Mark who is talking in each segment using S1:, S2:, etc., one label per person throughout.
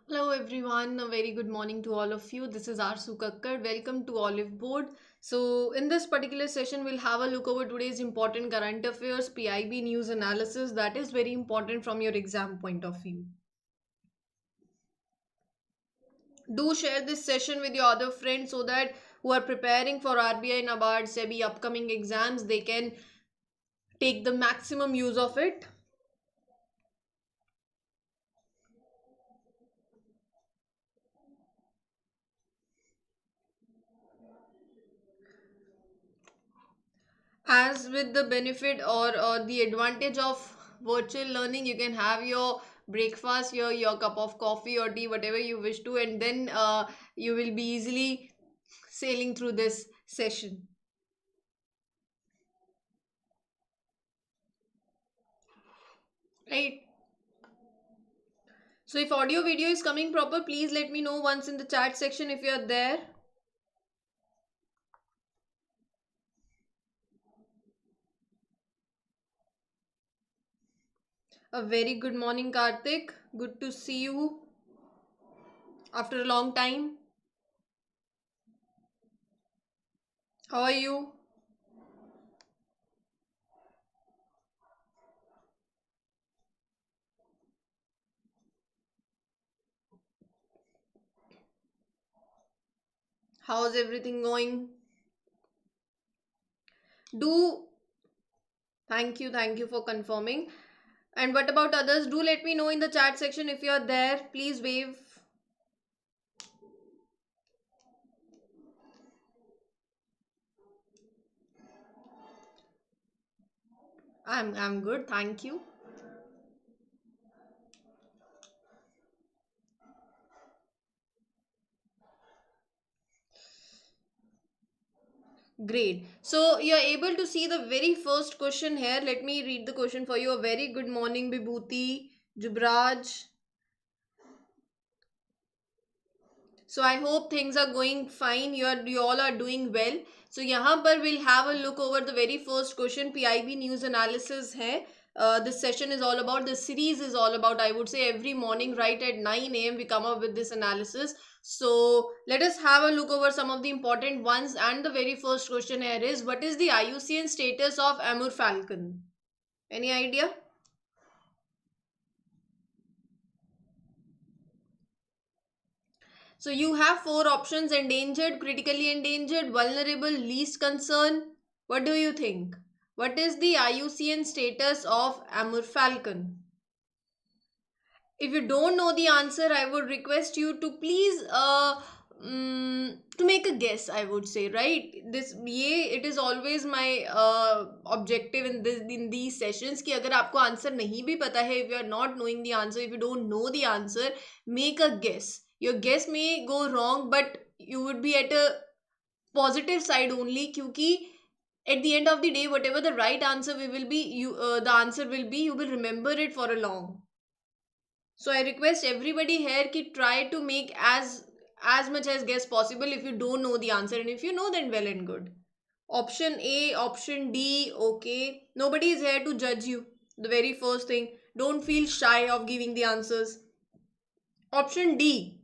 S1: Hello everyone, a very good morning to all of you. This is Aarzoo. Welcome to Oliveboard. So in this particular session, we'll have a look over today's important current affairs, PIB news analysis that is very important from your exam point of view. Do share this session with your other friends so that who are preparing for RBI, Nabard, SEBI upcoming exams, they can take the maximum use of it. As with the benefit or the advantage of virtual learning, you can have your breakfast, your cup of coffee or tea, whatever you wish to, and then you will be easily sailing through this session, right? So if audio video is coming proper, please let me know once in the chat section if you are there. A very good morning, Karthik. Good to see you after a long time. How are you? How's everything going? Do thank you for confirming. And what about others? Do let me know in the chat section if you are there. Please wave. I'm good. Thank you. Great. So you're able to see the very first question here. Let me read the question for you. A very good morning, Vibhuti, Jubraj. So I hope things are going fine. You all are doing well. So यहाँ पर we'll have a look over the very first question. PIB news analysis है. This session is all about, the series is all about, I would say, every morning right at 9 a.m. we come up with this analysis. So let us have a look over some of the important ones. And the very first question here is, what is the IUCN status of Amur Falcon? Any idea? So you have four options: endangered, critically endangered, vulnerable, least concern. What do you think? What is the IUCN status of Amur Falcon? If you don't know the answer, I would request you to please to make a guess, I would say, right? It is always my objective in these sessions कि अगर आपको answer नहीं भी पता है, if you are not knowing the answer, if you don't know the answer, make a guess. Your guess may go wrong, but you would be at a positive side only, क्योंकि at the end of the day, whatever the right answer we will be, the answer will be, you will remember it for a long. So I request everybody here to try to make as much as guess possible if you don't know the answer, and if you know, then well and good. Option A, option D, okay. Nobody is here to judge you. The very first thing, don't feel shy of giving the answers. Option D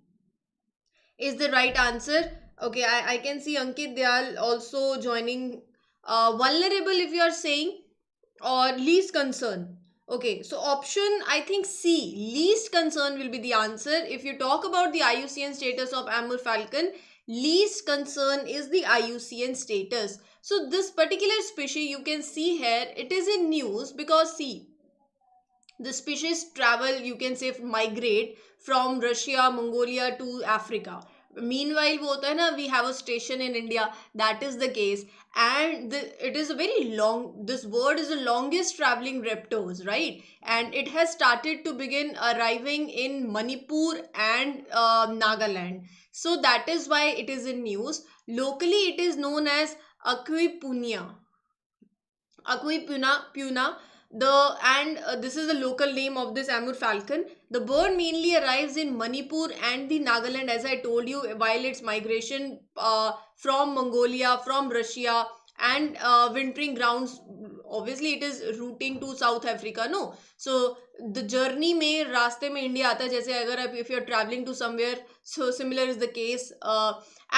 S1: is the right answer. Okay, I can see Ankit Dayal also joining. Vulnerable, if you are saying, or least concern. Okay, so option, I think C, least concern will be the answer. If you talk about the IUCN status of Amur Falcon, least concern is the IUCN status. So this particular species, you can see here, it is in news because see, the species travel, you can say migrate from Russia, Mongolia to Africa. Meanwhile वो होता है ना, we have a station in India, that is the case. And it is a very long, this bird is the longest traveling raptors, right? And it has started to begin arriving in Manipur and Nagaland. So that is why it is in news. Locally it is known as Aquipunia. Puna. This is the local name of this Amur falcon. The bird mainly arrives in Manipur and the Nagaland, as I told you, while its migration from Mongolia, from Russia, and wintering grounds. Obviously, it is routing to South Africa. No, so the journey में रास्ते में India आता है, जैसे अगर आप if you are travelling to somewhere, so similar is the case.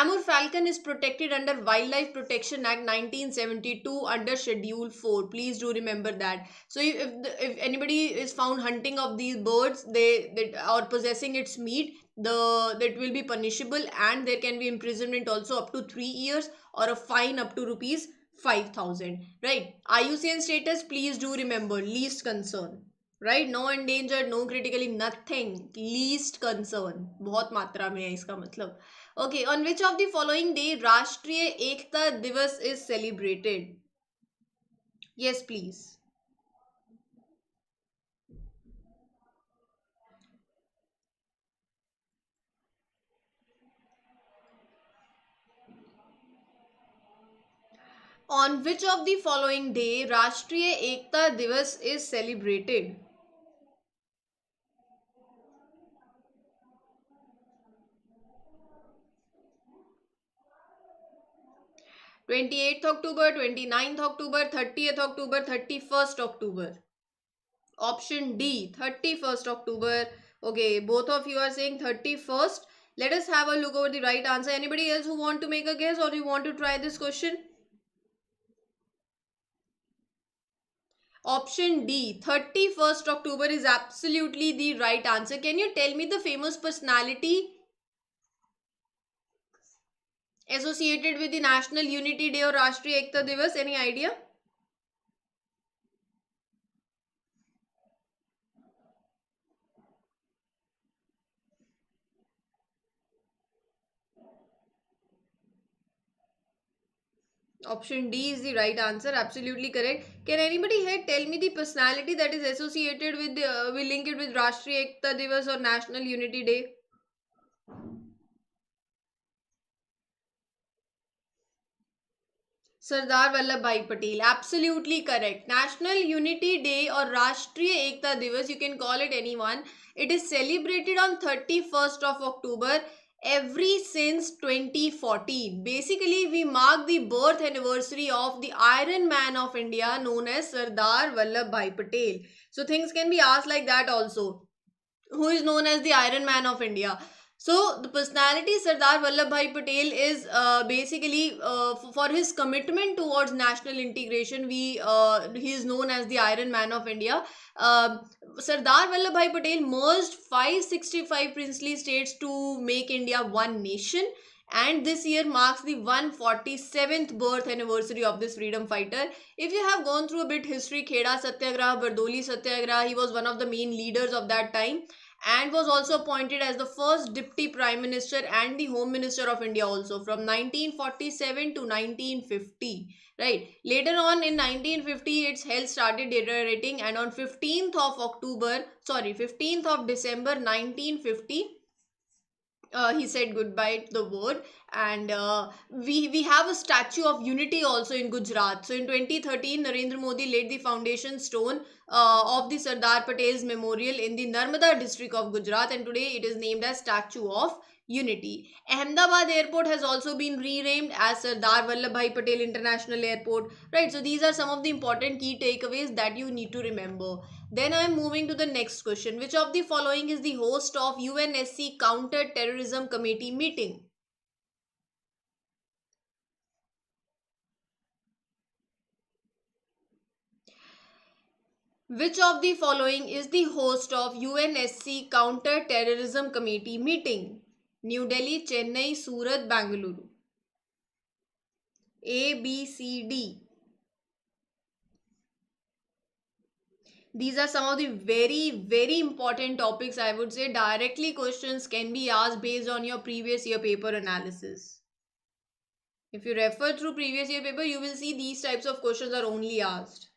S1: Amur falcon is protected under Wildlife Protection Act 1972 under Schedule 4. Please do remember that. So if anybody is found hunting of these birds, they or possessing its meat, that will be punishable, and there can be imprisonment also up to 3 years or a fine up to rupees 5,000. Right? IUCN status, please do remember, least concern. Right, no endangered, no critically, nothing, least concern, बहुत मात्रा में है इसका मतलब. Okay, on which of the following day Rashtriya Ekta Diwas is celebrated? Yes please. On which of the following day राष्ट्रीय एकता दिवस is celebrated? 28th October, 29th October, 30th October, 31st October. Option D, 31st October. Okay, both of you are saying 31st. Let us have a look over the right answer. Anybody else who want to make a guess, or you want to try this question? Option D, 31st October is absolutely the right answer. Can you tell me the famous personality associated with the National Unity Day or Rashtriya Ekta Divas? Any idea? Option D is the right answer. Absolutely correct. Can anybody here tell me the personality that is associated with we link it with Rashtriya Ekta Divas or National Unity Day? Sardar Vallabhbhai Patel. Absolutely correct. National Unity Day or Rashtriya Ekta Divas, you can call it anyone. It is celebrated on 31st of October every since 2014. Basically, we mark the birth anniversary of the Iron Man of India known as Sardar Vallabhbhai Patel. So things can be asked like that also. Who is known as the Iron Man of India? So the personality Sardar Vallabhbhai Patel is basically for his commitment towards national integration. He is known as the Iron Man of India. Sardar Vallabhbhai Patel merged 565 princely states to make India one nation. And this year marks the 147th birth anniversary of this freedom fighter. If you have gone through a bit history, Kheda Satyagraha, Bardoli Satyagraha, he was one of the main leaders of that time, and was also appointed as the first deputy prime minister and the home minister of India also from 1947 to 1950. Right, later on in 1950 its health started deteriorating, and on 15th of December 1950 he said goodbye to the world. And we have a statue of unity also in Gujarat. So in 2013 Narendra Modi laid the foundation stone of the Sardar Patel's memorial in the Narmada district of Gujarat, and today it is named as Statue of Unity. Ahmedabad airport has also been renamed as Sardar Vallabhbhai Patel International Airport. Right, so these are some of the important key takeaways that you need to remember. Then I am moving to the next question. Which of the following is the host of UNSC Counter Terrorism Committee meeting? Which of the following is the host of UNSC Counter Terrorism Committee meeting? New Delhi, Chennai, Surat, Bangalore. A, B, C, D. These are some of the very important topics. I would say directly questions can be asked based on your previous year paper analysis. If you refer through previous year paper, you will see these types of questions are only asked.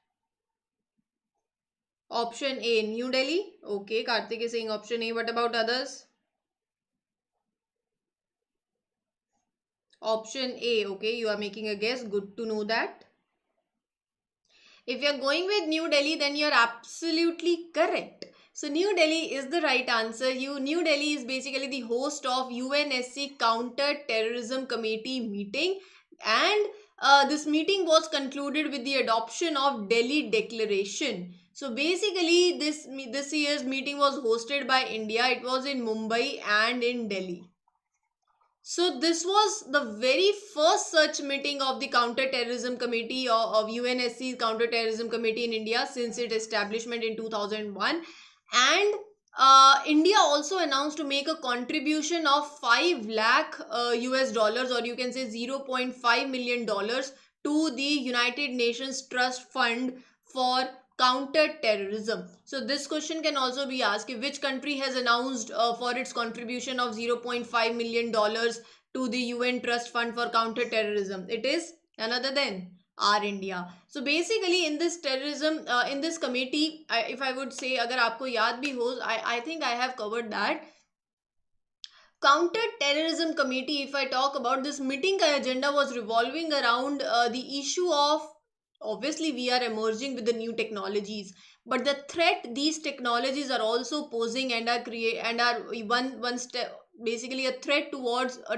S1: Option A, New Delhi. Okay, Karthik is saying option A. What about others? Option A. Okay, you are making a guess. Good to know that. If you are going with New Delhi, then you are absolutely correct. So New Delhi is the right answer. New Delhi is basically the host of UNSC Counter Terrorism Committee meeting, and this meeting was concluded with the adoption of Delhi Declaration. So basically, this year's meeting was hosted by India. It was in Mumbai and in Delhi. So this was the very first such meeting of the Counter-Terrorism Committee of UNSC's Counter-Terrorism Committee in India since its establishment in 2001. And India also announced to make a contribution of 5 lakh US dollars, or you can say $0.5 million to the United Nations Trust Fund for counter terrorism. So this question can also be asked, which country has announced for its contribution of $0.5 million to the UN Trust Fund for counter terrorism. It is none other than our India. So basically in this terrorism, in this committee, if I would say, agar aapko yaad bhi ho, I think I have covered that. Counter terrorism committee, if I talk about this meeting, ka agenda was revolving around the issue of, obviously we are emerging with the new technologies, but the threat these technologies are also posing and are one step, basically a threat towards a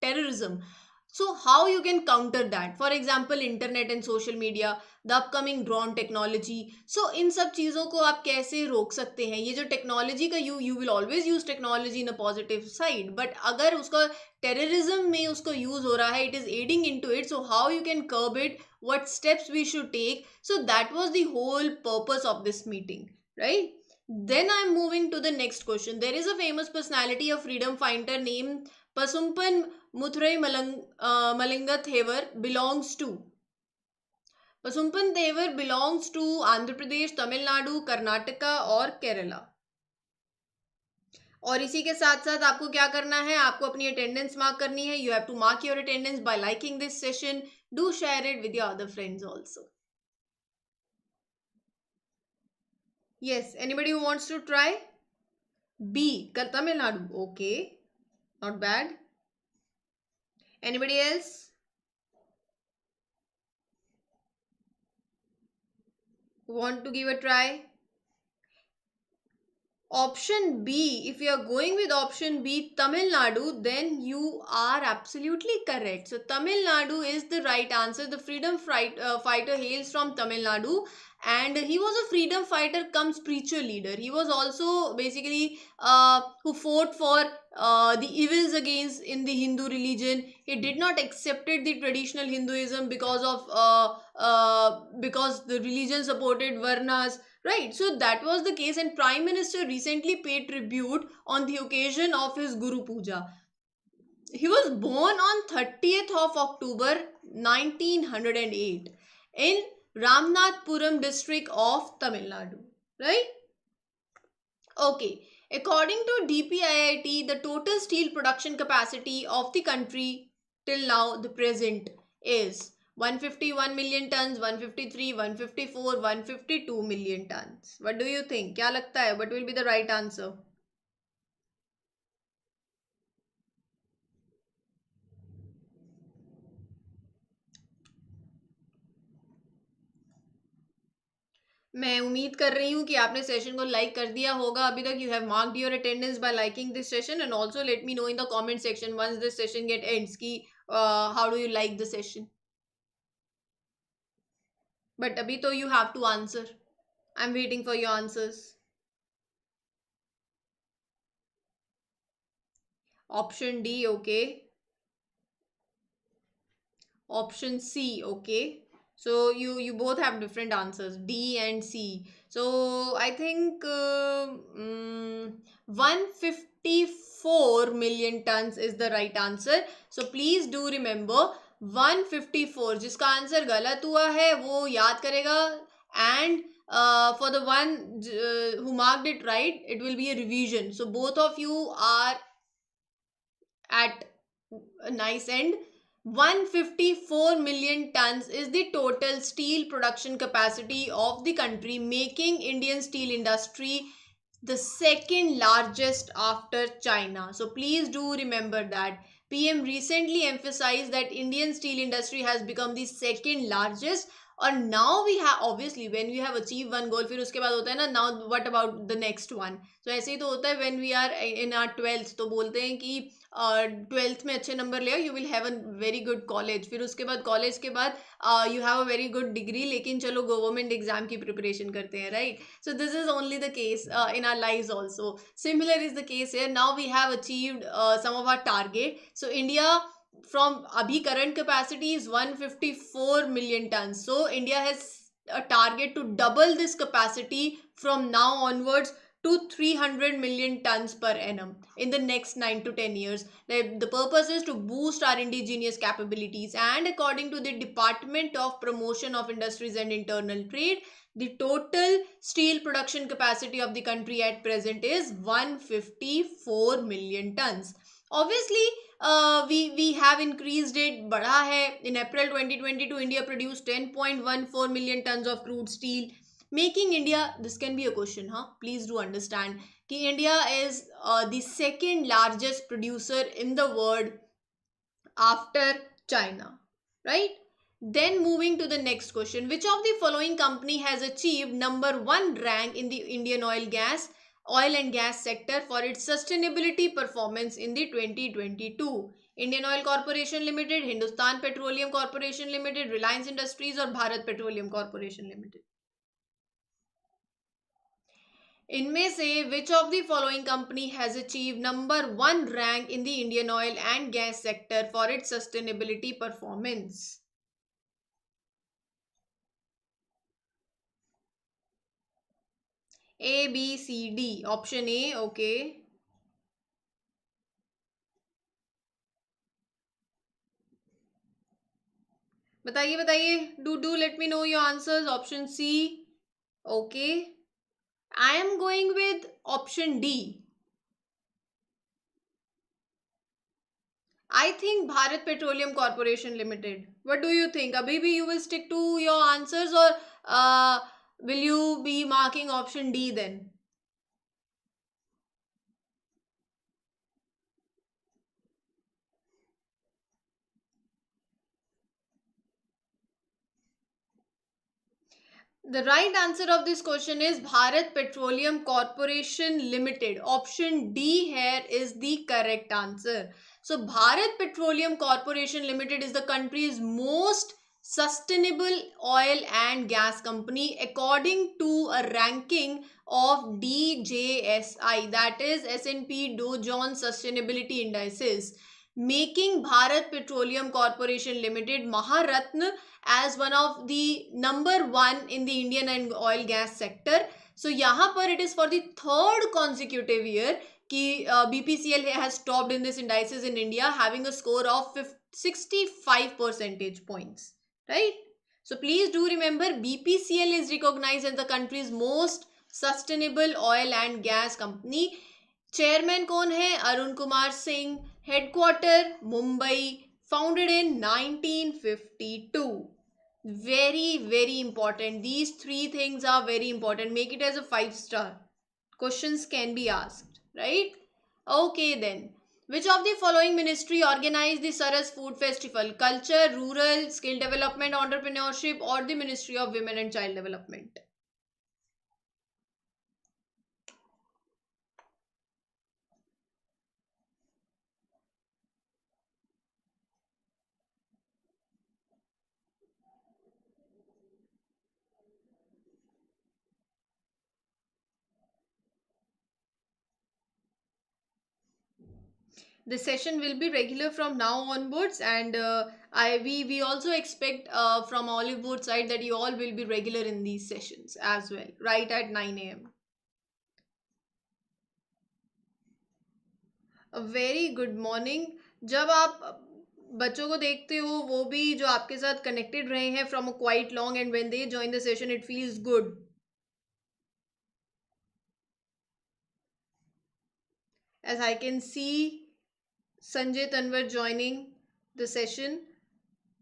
S1: terrorism. So how you can counter that? For example, internet and social media, the upcoming drone technology. So इन सब चीज़ों को आप कैसे रोक सकते हैं? ये जो टेक्नोलॉजी का you will always use technology in a positive side, but अगर उसका terrorism में उसको use हो रहा है, it is aiding into it, so how you can curb it, what steps we should take. So that was the whole purpose of this meeting, right? Then I'm moving to the next question. There is a famous personality, a freedom fighter named Pasumpan Muthrai Malinga belongs to. Pasumpan Thevar belongs to Andhra Pradesh, Tamil Nadu, Karnataka और केरला. और इसी के साथ साथ आपको क्या करना है, आपको अपनी अटेंडेंस मार्क करनी है. You have to mark your attendance by liking this session. Do share it with your other friends also. Yes, anybody who wants to try? B, Tamil Nadu. Okay, not bad. Anybody else? Want to give a try? Option B, if you are going with option B, Tamil Nadu, then you are absolutely correct. So Tamil Nadu is the right answer. The freedom fighter hails from Tamil Nadu, and he was a freedom fighter cum spiritual leader. He was also basically who fought for the evils against in the Hindu religion. He did not accepted the traditional Hinduism because the religion supported Varnas. Right, so that was the case, and Prime Minister recently paid tribute on the occasion of his Guru Puja. He was born on 30th of October 1908 in Ramnathpuram district of Tamil Nadu. Right? Okay. According to DPIIT, the total steel production capacity of the country till now, the present, is 151 million tons, 153, 154, 152 million tons. What do you think? क्या लगता है? What will be the right answer? मैं उम्मीद कर रही हूँ कि आपने सेशन को लाइक कर दिया होगा अभी तक. You have marked your attendance by liking this session, and also let me know in the comment section once this session get ends कि how do you like the session. But abhi to you have to answer. I'm waiting for your answers. Option D, okay. Option C, okay. So you both have different answers, D and C. So I think 154 million tons is the right answer. So please do remember 154. जिसका answer गलत हुआ है वो याद करेगा, and for the one who marked it right, it will be a revision. So both of you are at a nice end. 154 million tons is the total steel production capacity of the country, making Indian steel industry the second largest after China. So please do remember that. PM recently emphasized that Indian steel industry has become the second largest. और now we have, obviously when we have achieved one goal, फिर उसके बाद होता है ना, now what about the next one. So ऐसे ही तो होता है when we are in our 12th, तो बोलते हैं कि ट्वेल्थ में अच्छे नंबर ले आओ, you will have a very good college, फिर उसके बाद कॉलेज के बाद you have a very good degree, लेकिन चलो गवर्नमेंट एग्जाम की प्रिपरेशन करते हैं, right? So this is only the case in our lives also. Similar is the case here. Now we have achieved some of our target. So India from abhi current capacity is 154 million tons. So India has a target to double this capacity from now onwards to 300 million tons per annum in the next 9 to 10 years. The purpose is to boost our indigenous capabilities, and according to the Department of Promotion of Industries and Internal Trade, the total steel production capacity of the country at present is 154 million tons. Obviously, we have increased it, बढ़ा है. In April 2022, India produced 10.14 million tons of crude steel, making India, this can be a question, huh? Please do understand कि India is the second largest producer in the world after China, right? Then moving to the next question, which of the following company has achieved number 1 rank in the Indian oil and gas sector for its sustainability performance in the 2022? Indian Oil Corporation Limited, Hindustan Petroleum Corporation Limited, Reliance Industries और Bharat petroleum corporation limited. इनमें से which of the following company has achieved number 1 rank in the Indian oil and gas sector for its sustainability performance? A, B, C, D. Option A, okay. बताइए बताइए, do let me know your answers. Option C, okay. I am going with option D. I think Bharat Petroleum Corporation Limited. What do you think? Abhi bhi you will stick to your answers, or will you be marking option D then? The right answer of this question is Bharat Petroleum Corporation Limited. Option D here is the correct answer. So Bharat Petroleum Corporation Limited is the country's most sustainable oil and gas company according to a ranking of DJSI, that is S&P Dow Jones Sustainability Indices, making Bharat Petroleum Corporation Limited Maharatna as one of the number 1 in the Indian and oil gas sector. So यहाँ पर it is for the third consecutive year कि BPCL has topped in this indices in India, having a score of 65 percentage points, right? So please do remember, BPCL is recognized as the country's most sustainable oil and gas company. Chairman कौन है? Arun Kumar Singh. Headquarter Mumbai. Founded in 1952. Very, very important. These 3 things are very important. Make it as a 5-star. Questions can be asked, right? Okay then. Which of the following ministry organized the Saras Food Festival? Culture, Rural, Skill Development, Entrepreneurship, or the Ministry of Women and Child Development? The session will be regular from now onwards, and we also expect from Oliveboard side that you all will be regular in these sessions as well, right at 9 a.m. A very good morning. जब आप बच्चों को देखते हो, वो भी जो आपके साथ connected रहे हैं from a quite long, and when they join the session it feels good. As I can see Sanjay Tanwar joining the session.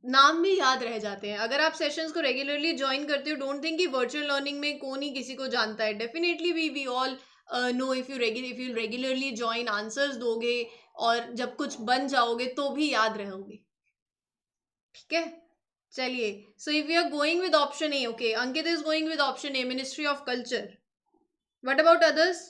S1: नाम भी याद रह जाते हैं अगर आप सेशंस को रेगुलरली ज्वाइन करते हो. डोंट थिंक कि वर्चुअल लर्निंग में कौन ही किसी को जानता है. Definitely we all know. If you regularly join, answers दोगे और जब कुछ बन जाओगे तो भी याद रहोगे. ठीक है, चलिए. So if you are going with option A, okay, Ankit is going with option A, ministry of culture. What about others?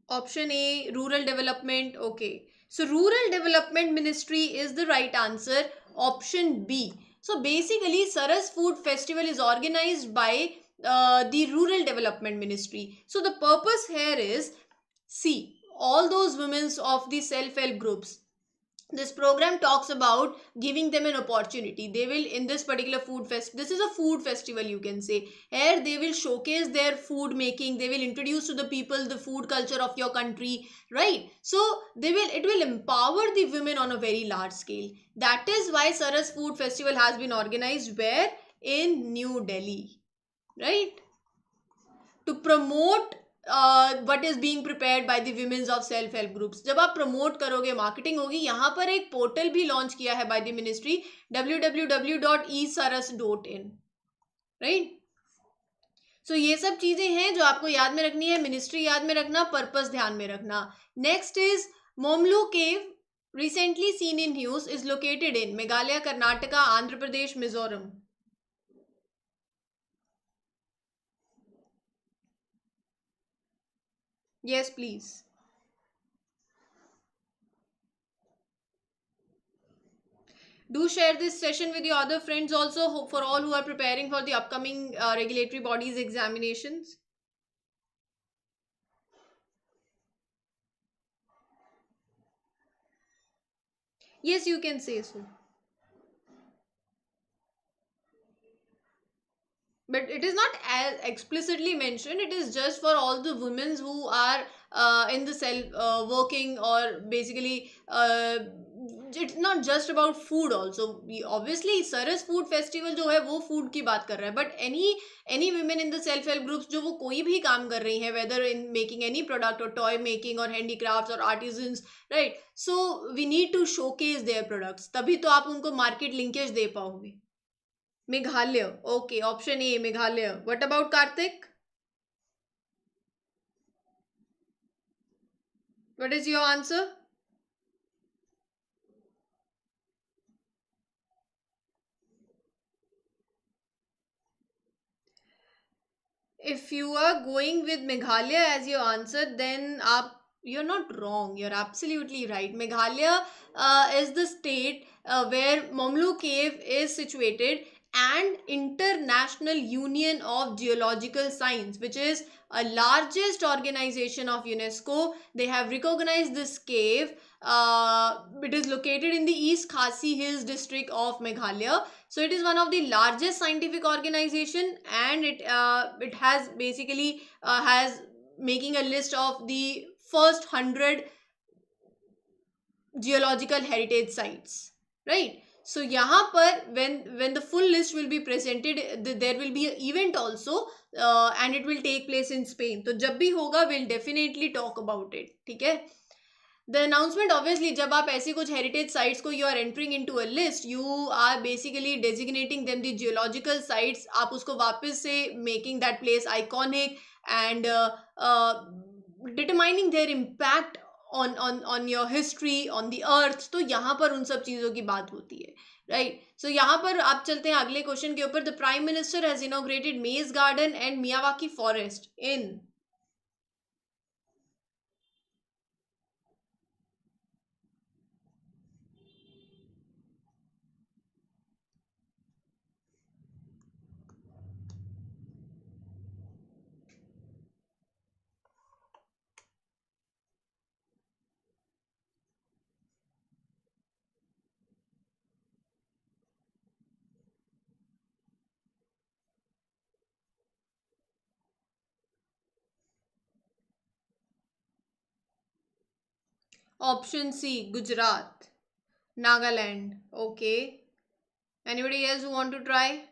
S1: Option A, rural development. Okay. So Rural Development Ministry is the right answer, option B. So basically Saras Food Festival is organized by the Rural Development Ministry. So the purpose here is, see, all those women of the self-help groups, this program talks about giving them an opportunity. They will, in this particular food fest, this is a food festival, you can say, here they will showcase their food making, they will introduce to the people the food culture of your country, right? So they will, it will empower the women on a very large scale. That is why Saras Food Festival has been organized where? In New Delhi, right? To promote what is being prepared by the women's of self help groups. जब आप promote करोगे, marketing होगी, यहाँ पर एक portal भी launch किया है by the ministry, www.esaras.in, right? So ये सब चीजें हैं जो आपको याद में रखनी है, मिनिस्ट्री याद में रखना, पर्पस ध्यान में रखना. Next is Mawmluh cave, recently seen in news, is located in Meghalaya, Karnataka, Andhra Pradesh, Mizoram. Yes, please. Do share this session with your other friends also, for all who are preparing for the upcoming regulatory bodies examinations. Yes, you can say so. But it is not as explicitly mentioned. It is just for all the women who are in the self working, or basically it's not just about food also. Obviously Saras Food Festival जो है वो food की बात कर रहा है, but any women in the self help groups जो वो कोई भी काम कर रही हैं, whether in making any product or toy making or handicrafts or artisans, right? So we need to showcase their products, तभी तो आप उनको market linkage दे पाओगे. Meghalaya. Okay, option A, Meghalaya. What about Karthik? What is your answer? If you are going with Meghalaya as your answer, then you're not wrong. You're absolutely right. Meghalaya is the state where Momlu Cave is situated, and International Union of Geological Science, which is a largest organization of UNESCO. They have recognized this cave. It is located in the East Khasi Hills district of Meghalaya. So it is one of the largest scientific organization, and it has basically has making a list of the first 100 geological heritage sites, right? So यहाँ पर when the full list will be presented, there will be an event also, and it will take place in Spain. तो जब भी होगा we'll definitely talk about it. ठीक है? The announcement, obviously, जब आप ऐसी कुछ heritage sites को you are entering into a list, you are basically designating them the geological sites. आप उसको वापस से making that place iconic and determining their impact on your history, on the earth. तो यहाँ पर उन सब चीज़ों की बात होती है, right? So यहाँ पर आप चलते हैं अगले क्वेश्चन के ऊपर. The Prime Minister has inaugurated Maze Garden and Miyawaki Forest in option C, Gujarat, Nagaland. Okay. Anybody else who want to try?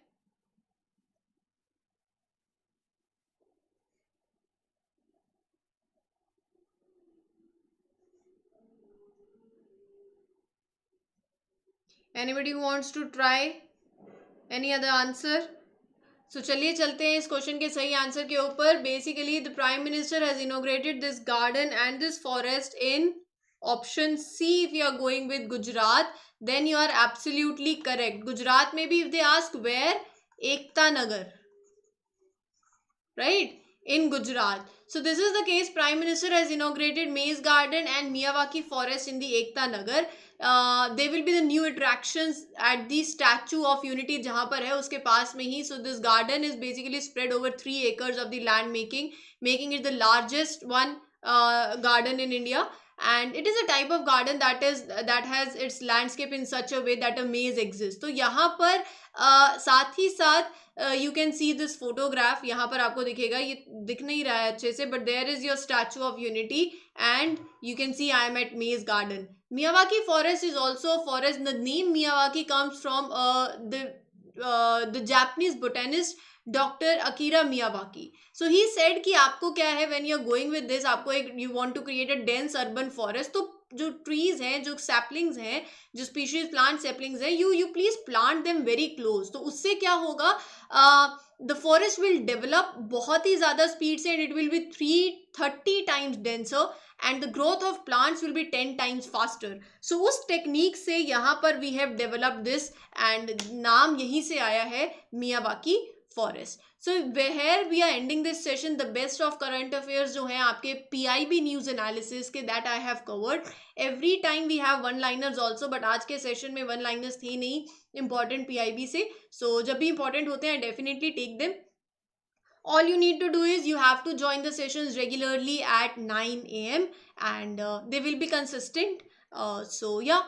S1: Anybody who wants to try? Any other answer? So चलिए चलते हैं इस question के सही answer के ऊपर. Basically the Prime Minister has inaugurated this garden and this forest in option C. If you are going with Gujarat, then you are absolutely correct. Gujarat, maybe if they ask where, Ekta Nagar, right? In Gujarat. So this is the case. Prime Minister has inaugurated Maze Garden and Miyawaki Forest in the Ekta Nagar. They will be the new attractions at the Statue of Unity जहाँ पर है उसके पास में ही. So this garden is basically spread over 3 acres of the land, making it the largest one garden in India. And it is a type of garden that has its landscape in such a way that a maze exists. तो यहाँ पर साथ ही साथ you can see this photograph. यहाँ पर आपको दिखेगा, ये दिख नहीं रहा है अच्छे से, but there is your Statue of Unity and you can see I am at maze garden. Miyawaki forest is also a forest. The name Miyawaki comes from the Japanese botanist Dr. Akira Miyawaki. So he said कि आपको क्या है, when you are going with this, आपको एक you want to create a dense urban forest, तो जो trees हैं, जो सैपलिंग्स हैं, जो स्पीशीज प्लांट सैपलिंग्स हैं, you please plant them very close. तो उससे क्या होगा, द फॉरेस्ट विल डेवलप बहुत ही ज्यादा स्पीड से, and it will be 330 times denser, and the growth of plants will be 10 times faster. So उस टेक्निक से यहाँ पर we have developed this, and नाम यहीं से आया है Miyawaki Forest. So here we are ending this session. The best of current affairs जो हैं आपके PIB news analysis के, that I have covered. Every time we have one liners also, but आज के session में one liners थी नहीं important PIB से. So जब भी important होते हैं definitely take them. All you need to do is you have to join the sessions regularly at 9 a.m. and they will be consistent. So yeah,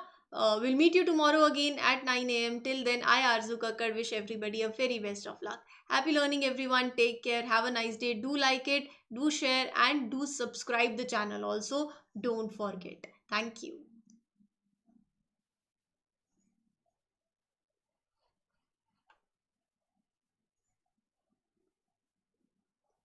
S1: we'll meet you tomorrow again at 9 a.m. Till then, I Aarzoo wish everybody a very best of luck. Happy learning everyone. Take care. Have a nice day. Do like it, do share, and do subscribe the channel also. Don't forget. Thank you.